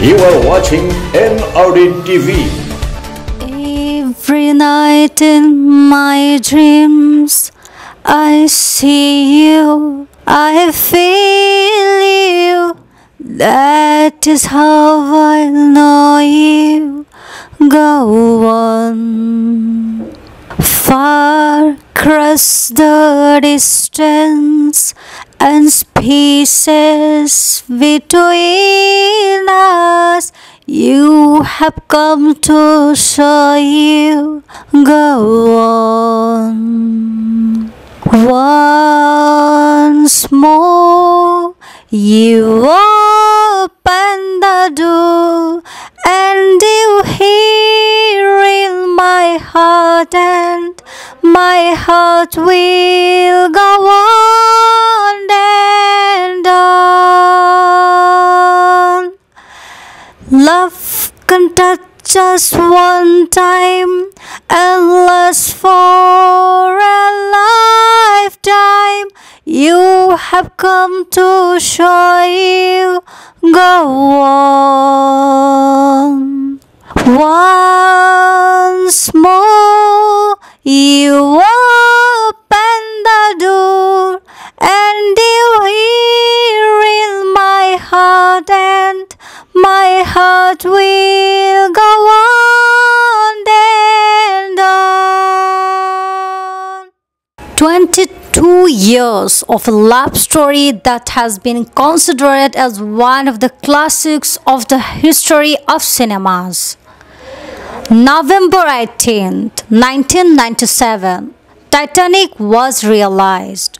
You are watching NRD TV. Every night in my dreams, I see you, I feel you. That is how I know you. Go on. Far across the distance and spaces between us, you have come to show you. Go on. Once more you open the door, and you hear in my heart, and my heart will go on and on. Love can touch us one time and last for a lifetime. You have come to show you. Go on. Once more you open the door, and you hear in my heart, and my heart will go on and on. 22 years of a love story that has been considered as one of the classics of the history of cinemas. November 18th, 1997, Titanic was realized.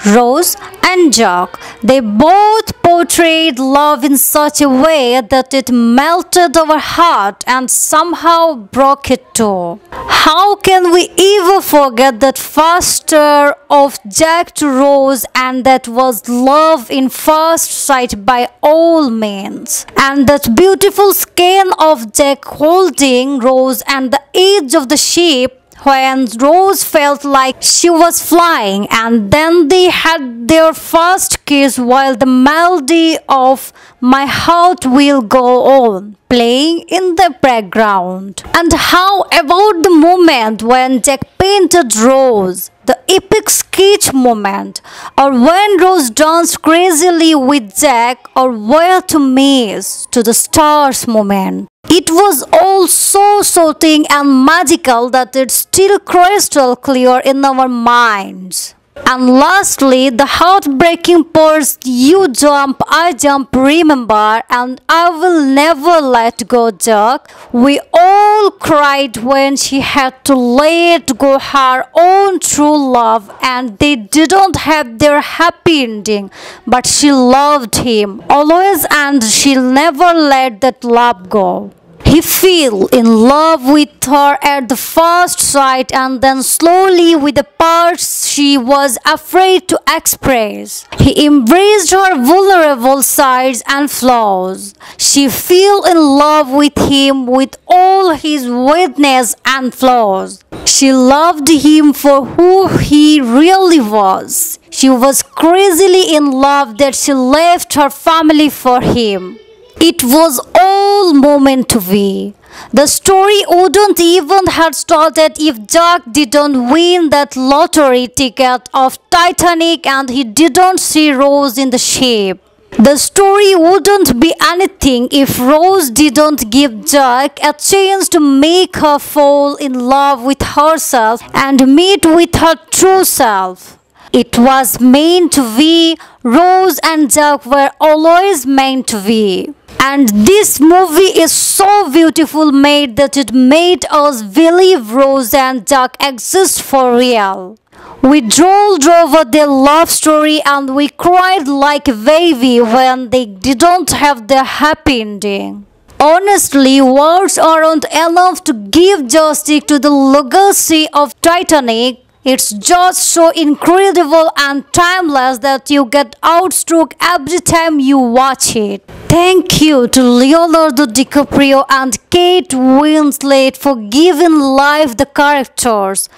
Rose and Jack, they both portrayed love in such a way that it melted our heart and somehow broke it too. How can we ever forget that first stare of Jack to Rose, and that was love in first sight by all means. And that beautiful skin of Jack holding Rose and the edge of the ship when Rose felt like she was flying, and then they had their first kiss while the melody of My Heart Will Go On playing in the background. And how about the moment when Jack painted Rose, the epic sketch moment, or when Rose danced crazily with Jack, or Where to Miss to the Stars moment? It was all so soothing and magical that it's still crystal clear in our minds. And lastly, the heartbreaking parts, You Jump, I Jump, Remember, and I Will Never Let Go, Jack. We all cried when she had to let go her own true love, and they didn't have their happy ending, but she loved him always, and she'll never let that love go. He fell in love with her at the first sight, and then slowly with the parts she was afraid to express. He embraced her vulnerable sides and flaws. She fell in love with him with all his weakness and flaws. She loved him for who he really was. She was crazily in love that she left her family for him. It was all meant to be. The story wouldn't even have started if Jack didn't win that lottery ticket of Titanic and he didn't see Rose in the ship. The story wouldn't be anything if Rose didn't give Jack a chance to make her fall in love with herself and meet with her true self. It was meant to be. Rose and Jack were always meant to be. And this movie is so beautiful made that it made us believe Rose and Jack exist for real. We drooled over their love story and we cried like a baby when they didn't have their happy ending. Honestly, words aren't enough to give justice to the legacy of Titanic. It's just so incredible and timeless that you get outstruck every time you watch it. Thank you to Leonardo DiCaprio and Kate Winslet for giving life the characters.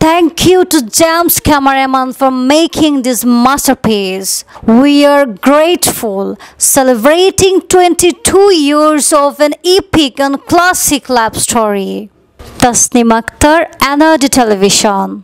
Thank you to James cameraman for making this masterpiece. We are grateful, celebrating 22 years of an epic and classic love story. Tasnim Akhtar, NRD Television.